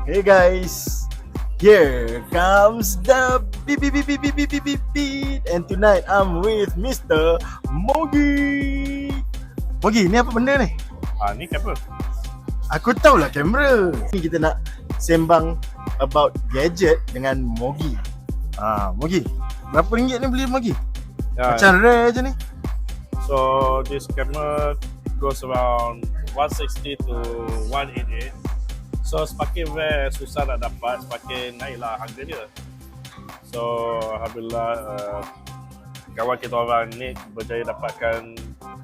Hey guys, here comes the beep beep beep beep beep beep beep beep beep. And tonight I'm with Mr. Mogi. Mogi, ni apa benda ni? Ni kamera. Aku tahulah kamera. Ni kita nak sembang about gadget dengan Mogi. Mogi, berapa ringgit ni beli Mogi? Macam rare je ni. So this camera goes around 160 to 188. So semakin rare, susah nak dapat, semakin naiklah harga dia. So alhamdulillah kawan kita orang ni berjaya dapatkan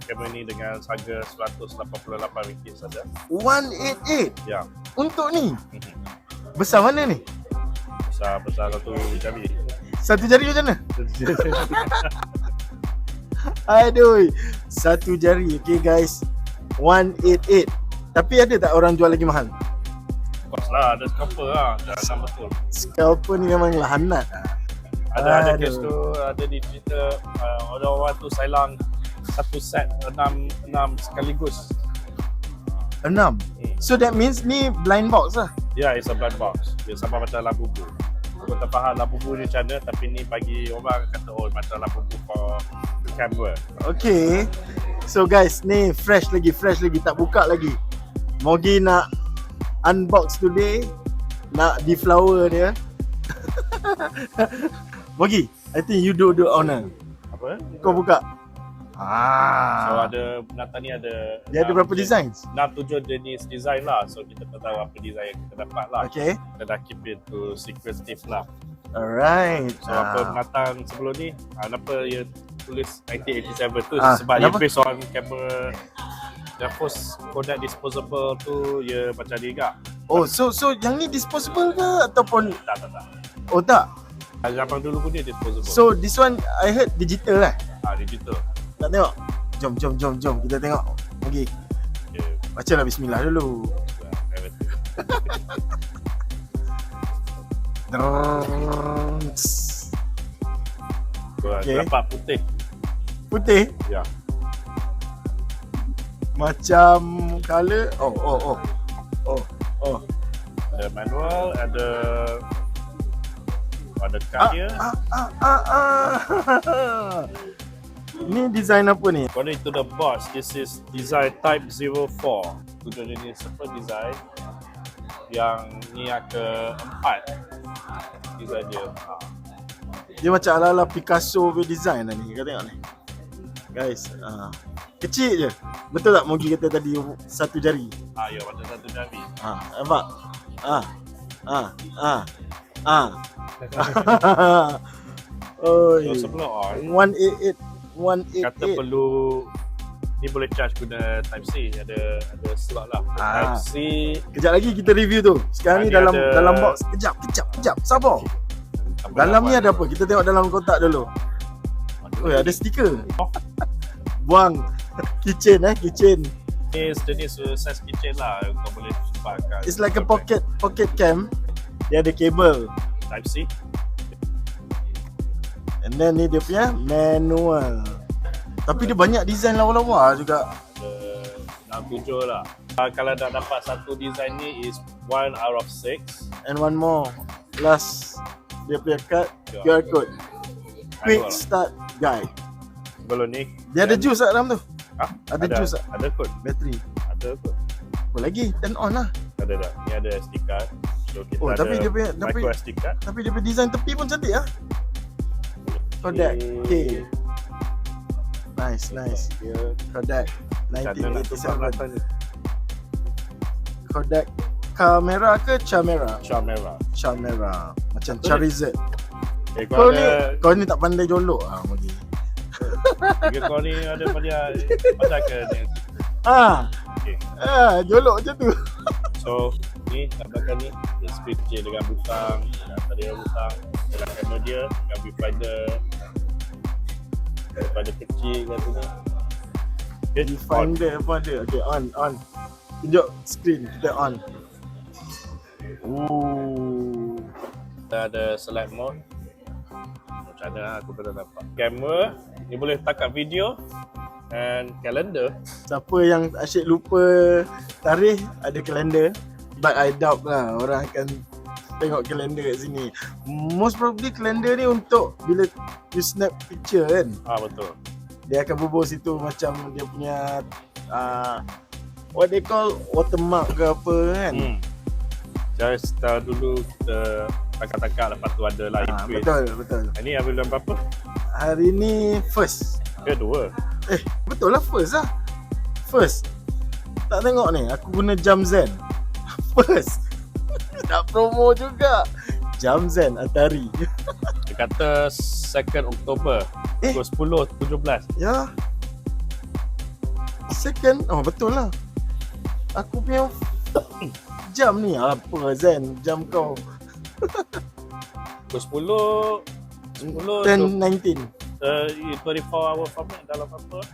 kamera ni dengan harga RM188 saja. 188? Ya. Untuk ni? Besar mana ni? Besar satu jari. Satu jari macam mana? Aduh, satu jari. Okay guys, 188. Tapi ada tak orang jual lagi mahal? Of course lah, ada scalper lah, jangan betul. Scalper ni memang lahanat. Ada kes tu, ada di Twitter, orang-orang tu silang satu set 6 sekaligus. 6? So that means ni blind box lah? Yeah, it's a blind box. Dia sama macam labubu. Aku tak faham labubu ni macam mana, tapi ni bagi orang kata macam labubu for camera. Okay. So guys, ni fresh lagi, tak buka lagi. Mogi nak unbox today, nak deflower dia. Mogi, I think you do the honor. Apa? Kau buka. So ada penata ni ada. Dia ada berapa design? 6-7 jenis design lah. So kita tak tahu apa design yang kita dapat lah. Okay. Kita dah keep it to secretive lah. Alright. So apa penatang sebelum ni, kenapa dia tulis 1987 tu sebab kenapa? dia based on kamera. The first Kodak disposable tu dia macam dia juga. Oh, so yang ni disposable ke ataupun Tak. oh tak? Zaman dulu pun dia disposable. So this one I heard digital lah. Digital. Nak tengok? Jom kita tengok. Mogi. Okay. Bacalah bismillah dulu. Okay. Dapat putih. Putih? Ya. Macam color. Oh. Ada manual, ada card dia. Ni design apa ni? According to the box, this is design type 04. Tujuh jenis apa design. Yang ni yang keempat design dia. Dia macam ala-ala Picasso punya design lah ni. Kau tengok ni. Guys, kecil je. Betul tak Mogi kata tadi satu jari? Ya, macam satu jari. Nampak? So sebelum on 188 kata perlu ni boleh charge guna type C, ada slot lah. Type C. Kejap lagi kita review tu. Sekarang ni dalam box. Kejap. Sabar. Dalam ni ada apa? Kita tengok dalam kotak dulu. Oh, ada stiker. Buang kitchen. Ni jenis size kitchen lah, kau boleh simpankan. It's like a pocket cam. Dia ada kabel. Type C. And then ni dia punya manual. Tapi dia banyak design lawa-lawa juga. Ada 6-7 lah. Kalau dah dapat satu design ni is 1 out of 6. And one more. Last dia punya QR code. Quick start guide. Sebelum ni Dia ada juice tak dalam tu? Ada juice tak? Ada kod. Bateri. Ada kod. Apa lagi? Turn on lah. Ada dah. Ni ada SD card. So kita ada tapi dia punya micro SD card. Tapi dia punya design tepi pun cantik lah. Kodak K. Nice. Kodak Macam mana nak tumpah 1987. belakang ni? Kodak kamera ke Chamera? Chamera. Macam Charizard. Kau Kau ni tak pandai jolok ah Mogi. kau ni ada pandai ke ni? Okay. Jolok macam tu. So ni kat belakang ni screen kecil dengan butang. Tadi ada butang dalam kamera dia dengan viewfinder. Viewfinder kecil kat sini. Okay, Viewfinder apa ada? Okay, on. Tunjuk screen, kita on. Kita ada select mode. Macam mana aku pernah dapat. Kamera ni boleh tangkap video and calendar. Siapa yang asyik lupa tarikh, ada kalender. But I doubt lah orang akan tengok kalender kat sini. Most probably kalender ni untuk bila you snap picture kan, Betul. dia akan bubuh situ macam dia punya what they call watermark ke apa kan. Just dulu kita tangkap-tangkap, lepas tu ada live quiz. Betul. Ini ambil bulan berapa? Hari ni first. Kedua. Betul lah first lah. First. Tak tengok ni, aku guna jam Zen. First. Nak promo juga. Jam Zen Atari. Dia kata 2 Oktober. Pukul 10.17. Ya. Second. Oh betul lah. Aku punya jam ni apa Zen? Jam kau. Pukul 10 10.19. 24 hour format dalam apa?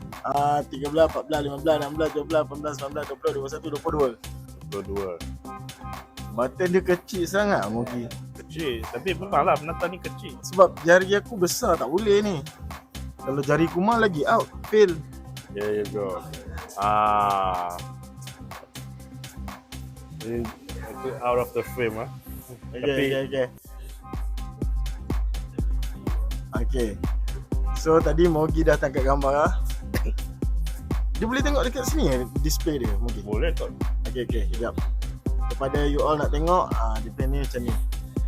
13, 14, 15, 16, 17, 18, 19, 20, 21, 22. Button dia kecil sangat Mogi. Kecil. Tapi memang lah penatang ni kecil. Sebab jari aku besar tak boleh ni. Kalau jari Kumar lagi out, fail. There you go. Itu out of the frame ah. Okay. So tadi Mogi dah tangkap gambar lah. Dia boleh tengok dekat sini display dia Mogi. Boleh tak? Okay, sekejap. Kepada you all nak tengok, dia punya ni macam ni.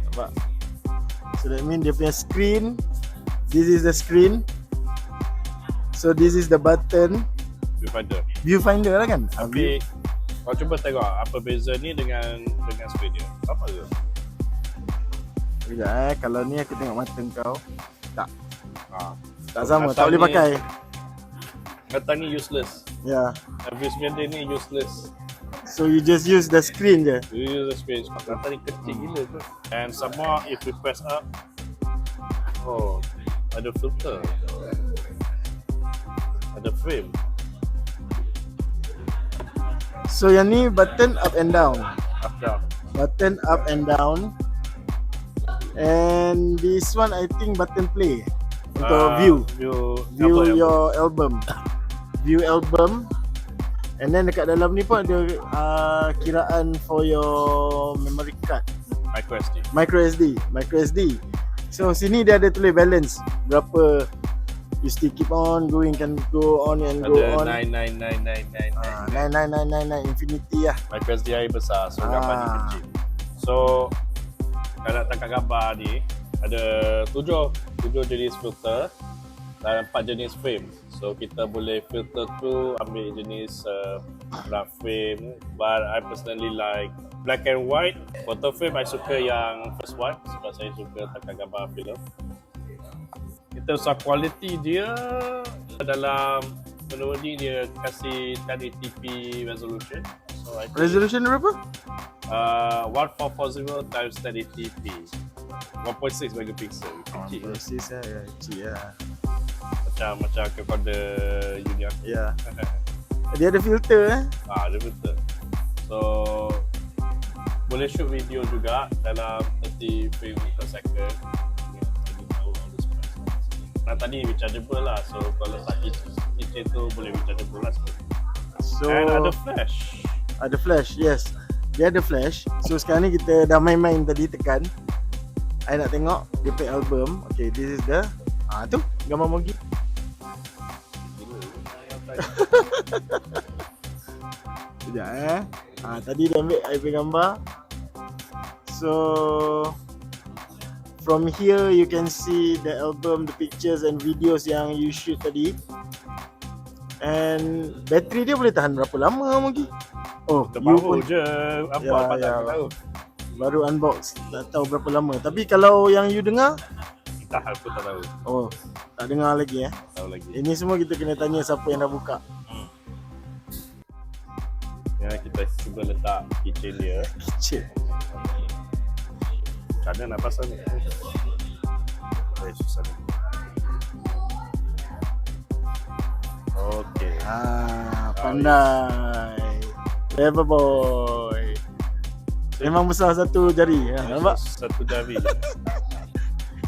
Nampak? So that mean dia punya screen. This is the screen. So this is the button. Viewfinder lah kan? Tapi kau cuba tengok apa beza ni dengan screen dia. Sama ke? Sekejap kalau ni aku tengok mata kau. Tak. Tak So, sama, tak boleh pakai. Kata ni useless. Ya. View dia ni useless. So you just use the screen je. You use the screen. Kata ni kecil gila tu. And some more if we press up. Oh, ada filter. Ada frame. So yang ni button up and down. Up down. Button up and down. And this one I think button play. Untuk view your album. View album. And then dekat dalam ni pun ada kiraan for your memory card. Micro SD. So sini dia ada tulis balance. Berapa you still keep on going, can go on and go on. Ada 9999 infinity lah. Micro SD air besar, so gambar ni kecil. So kalau nak tangkap gambar ni ada 7 jenis filter dan 4 jenis frame. So kita boleh filter tu ambil jenis rough frame, but I personally like black and white. Photo frame I suka yang first one sebab saya suka tangkap gambar film. Kita usah quality dia dalam menurut ni dia kasih 1080p resolution. So I think Resolution berapa? 1440 times 1080p. 1.6 megapixel. Kecil. Kecil lah. Macam kepada Union. Ya. Dia ada filter Ada betul. So boleh shoot video juga dalam 30 frame per second. Nah tadi rechargeable lah. So kalau tak keychain tu boleh rechargeable lah. So And ada flash. Ada flash, yes. Dia ada flash. So sekarang ni kita dah main-main tadi tekan. I nak tengok dia punya album. Okay, this is the tu gambar Mogi. Sekejap tadi dia ambil I punya gambar. So from here you can see the album, the pictures and videos yang you shoot tadi. And bateri dia boleh tahan berapa lama Mogi? Oh, Terbaru je. Apa tak tahu. Baru unbox, tak tahu berapa lama. Tapi kalau yang you dengar, Aku tak tahu. oh, tak dengar lagi Tahu lagi. Ini semua kita kena tanya siapa yang dah buka. Ya, kita cuba letak keychain dia. Kecil. Macam mana nak pasang ni? Susah ni. Okey. Pandai. Clever boy. Memang besar satu jari. Nampak? Satu jari.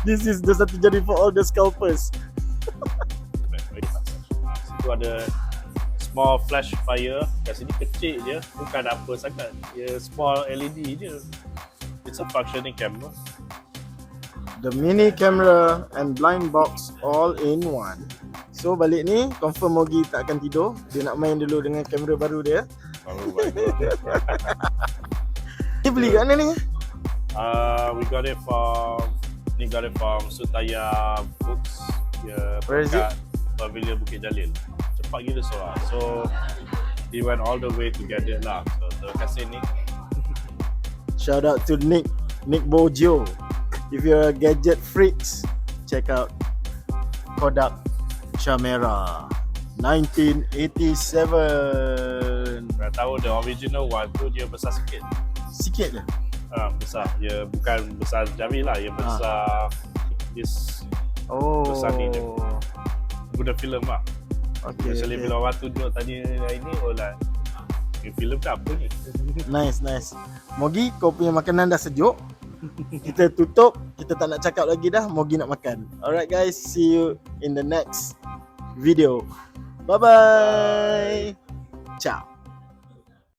This is the satu jari for all the scalpers. Situ ada small flash fire. Kat sini kecil je, bukan apa sangat. Dia small LED je. It's a functioning camera. The mini camera and blind box all in one. So balik ni confirm Mogi tak akan tidur. Dia nak main dulu dengan kamera baru dia. Baru bagus. Ni beli kat mana ni? We got it from Sutaya Books. Where is it? Pavilion Bukit Jalil. Cepat gila soal. So he went all the way to get it lah. So terima kasih Nick. Shout out to Nick Bojo. If you're a gadget freaks, check out Kodak Camera 1987. Saya tahu the original one tu dia besar sikit. Sikit je. Besar. Dia bukan besar jari lah. Dia besar this besar ni je. Guna filem lah. Okay, Actually okay. bila orang tunjuk tadi ini, oh lah, ni filem ke apa ni? Nice. Mogi, kau punya makanan dah sejuk. Kita tutup. Kita tak nak cakap lagi dah. Mogi nak makan. Alright guys, see you in the next video. Bye-bye. Ciao.